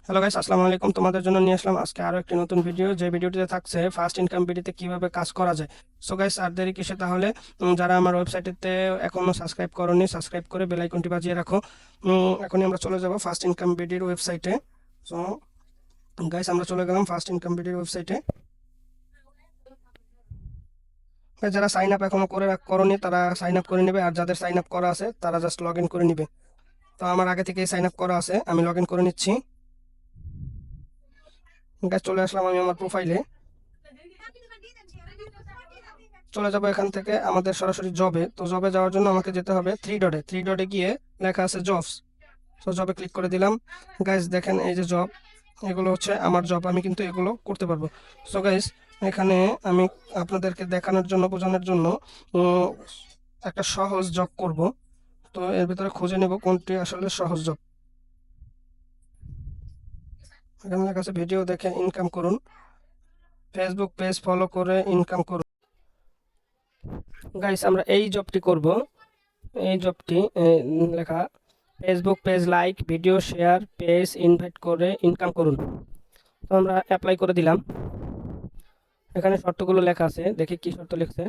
Hello guys, আসসালামু আলাইকুম। তোমাদের জন্য নিয়ে আসলাম আজকে আরো একটি নতুন ভিডিও, যে ভিডিওটিতে থাকছে ফার্স্ট ইনকাম ভিডিওতে কিভাবে কাজ করা যায়। সো গাইস, আর দেরি কিসে তাহলে, যারা আমার ওয়েবসাইটেতে এখনো সাবস্ক্রাইব করোনি, সাবস্ক্রাইব করে বেল আইকনটি বাজিয়ে রাখো। এখনই আমরা চলে যাব ফার্স্ট ইনকাম ভিডিওর ওয়েবসাইটে। সো গাইস, আমরা চলে গেলাম ফার্স্ট ইনকাম ভিডিওর ওয়েবসাইটে। যারা সাইন আপ এখনো করোনি তারা সাইন আপ করে নেবে, আর যাদের সাইন আপ করা আছে তারা জাস্ট লগ ইন করে নিবে। তো আমার আগে থেকে সাইন আপ করা আছে, আমি লগ ইন করে নিচ্ছি। গাইস, চলে আসলাম আমি আমার প্রোফাইলে। চলে যাবো এখান থেকে আমাদের সরাসরি জবে। তো জবে যাওয়ার জন্য আমাকে যেতে হবে থ্রি ডটে গিয়ে লেখা আছে জবস। তো জবে ক্লিক করে দিলাম। গাইস দেখেন, এই যে জব, এগুলো হচ্ছে আমার জব, আমি কিন্তু এগুলো করতে পারবো। সো গাইস, এখানে আমি আপনাদেরকে দেখানোর জন্য, বোঝানোর জন্য উম, একটা সহজ জব করব। তো এর ভিতরে খুঁজে নেব কোনটি আসলে সহজ জব। এখানে লেখা আছে ভিডিও দেখে ইনকাম করুন, ফেসবুক পেজ ফলো করে ইনকাম করুন। গাইস, আমরা এই জবটি করব। এই জবটি লেখা Facebook page like, video share, page invite করে ইনকাম করুন। তো আমরা অ্যাপ্লাই করে দিলাম। এখানে শর্তগুলো লেখা আছে, দেখি কি শর্ত লিখছে।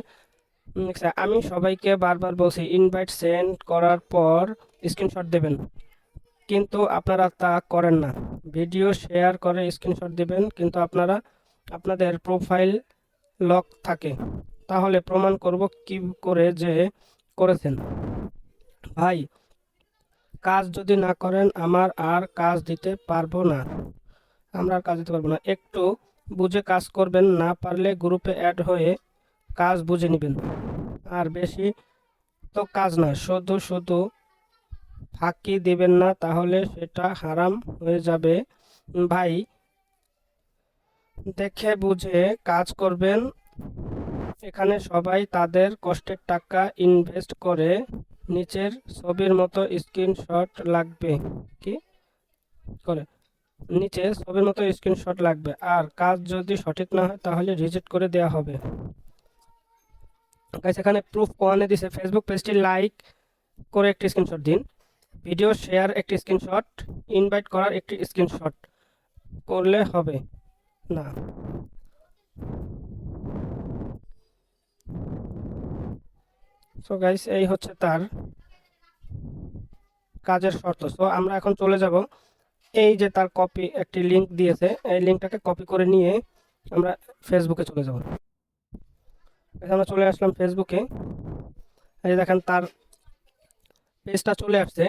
লিখছে, আমি সবাইকে বারবার বলছি ইনভাইট সেন্ড করার পর স্ক্রিনশট দেবেন, কিন্তু আপনারা তা করেন না। ভিডিও শেয়ার করে স্ক্রিনশট দিবেন, কিন্তু আপনারা আপনাদের প্রোফাইল লক থাকে। তাহলে প্রমাণ করব কি করে যে করেছেন? ভাই, কাজ যদি না করেন আমার আর কাজ দিতে পারবো না। আমরা আর কাজ দিতে পারবো না। একটু বুঝে কাজ করবেন, না পারলে গ্রুপে অ্যাড হয়ে কাজ বুঝে নেবেন। আর বেশি তো কাজ না, শুধু শুধু ফাঁকি দিবেন না, তাহলে সেটা হারাম হয়ে যাবে। ভাই, দেখে বুঝে কাজ করবেন। এখানে সবাই তাদের কষ্টের টাকা ইনভেস্ট করে। নিচের ছবির মতো স্ক্রিনশট লাগবে। কি করে? নিচে ছবির মতো স্ক্রিনশট লাগবে, আর কাজ যদি সঠিক না হয় তাহলে রিজেক্ট করে দেওয়া হবে। গাইস, এখানে প্রুফ ওয়ানে দিছে ফেসবুক পেজটি লাইক করে একটি স্ক্রিনশট দিন, ভিডিও শেয়ার একটি স্ক্রিনশট, ইনভাইট করার একটি স্ক্রিনশট করলে হবে না। সো গাইস, এই হচ্ছে তার কাজের শর্ত। সো আমরা এখন চলে যাব, এই যে তার কপি একটি লিংক দিয়েছে, এই লিংকটাকে কপি করে নিয়ে আমরা ফেসবুকে চলে যাব। আমরা চলে আসলাম ফেসবুকে। এই দেখেন তার পেজটা চলে আসছে।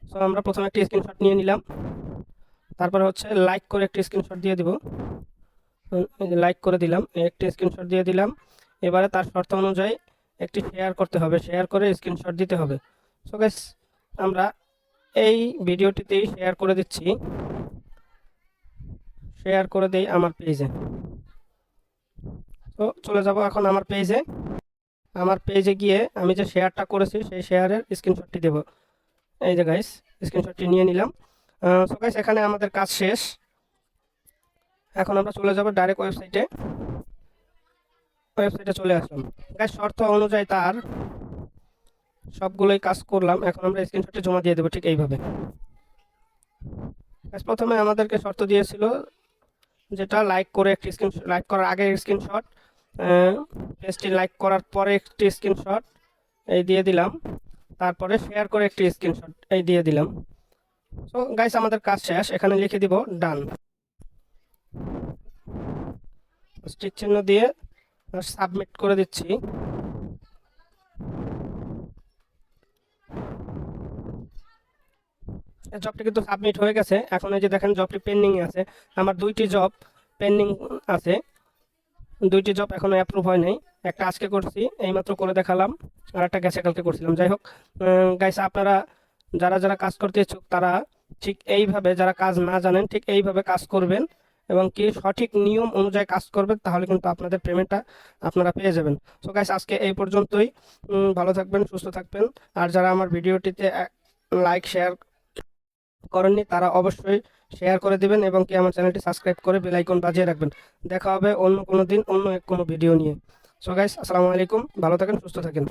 সো আমরা প্রথমে একটি স্ক্রিনশট নিয়ে নিলাম, তারপরে হচ্ছে লাইক করে একটি স্ক্রিনশট দিয়ে দিব। লাইক করে দিলাম, একটি স্ক্রিনশট দিয়ে দিলাম। এবারে তার শর্ত অনুযায়ী একটি শেয়ার করতে হবে, শেয়ার করে স্ক্রিনশট দিতে হবে। সো গাইস, আমরা এই ভিডিওটিতেই শেয়ার করে দিচ্ছি। শেয়ার করে দেই আমার পেজে। তো চলে যাব এখন আমার পেজে। আমার পেজে গিয়ে আমি যে শেয়ারটা করেছি সেই শেয়ারের স্ক্রিনশটটি দেব। এই যে গাইস, স্ক্রিনশটটি নিয়ে নিলাম। সো গাইস, এখানে আমাদের কাজ শেষ। এখন আমরা চলে যাব ডাইরেক্ট ওয়েবসাইটে। ওয়েবসাইটে চলে আসলাম। গাইস, শর্ত অনুযায়ী তার সবগুলোই কাজ করলাম। এখন আমরা স্ক্রিনশটটি জমা দিয়ে দেবো ঠিক এইভাবে। গাইস, প্রথমে আমাদেরকে শর্ত দিয়েছিল যেটা লাইক করে একটি স্ক্রিনশট, লাইক করার আগে স্ক্রিনশট, পেজটি লাইক করার পরে একটি স্ক্রিনশট এই দিয়ে দিলাম, তারপরে শেয়ার করে একটি স্ক্রিনশট এই দিয়ে দিলাম। সো গাইস, আমাদের কাজ শেষ। এখানে লিখে দিব ডান, স্টিক চিহ্ন দিয়ে সাবমিট করে দিচ্ছি। জবটি কিন্তু সাবমিট হয়ে গেছে। এখন এই যে দেখেন জবটি পেন্ডিং আছে। আমার দুইটি জব পেন্ডিং আছে, দুইটি জব এখনো অ্যাপ্রুভ হয় নাই। একটা আজকে করছি, এইমাত্র করে দেখালাম, আর একটা গেছে কালকে করছিলাম। যাই হোক গাইস, আপনারা যারা যারা কাজ করতে ইচ্ছুক তারা ঠিক এইভাবে, যারা কাজ না জানেন ঠিক এইভাবে কাজ করবেন এবং কি সঠিক নিয়ম অনুযায়ী কাজ করবেন, তাহলে কিন্তু আপনাদের পেমেন্টটা আপনারা পেয়ে যাবেন। সো গাইস, আজকে এই পর্যন্তই। ভালো থাকবেন, সুস্থ থাকবেন। আর যারা আমার ভিডিওটিতে লাইক শেয়ার করেননি তারা অবশ্যই শেয়ার করে দিবেন এবং কি আমার চ্যানেলটি সাবস্ক্রাইব করে বেল আইকন বাজিয়ে রাখবেন। কোনো হবে অন্য কোনো দিন অন্য কোনো ভিডিও নিয়ে। সো গাইস, আসসালামু আলাইকুম, ভালো থাকেন, সুস্থ থাকেন।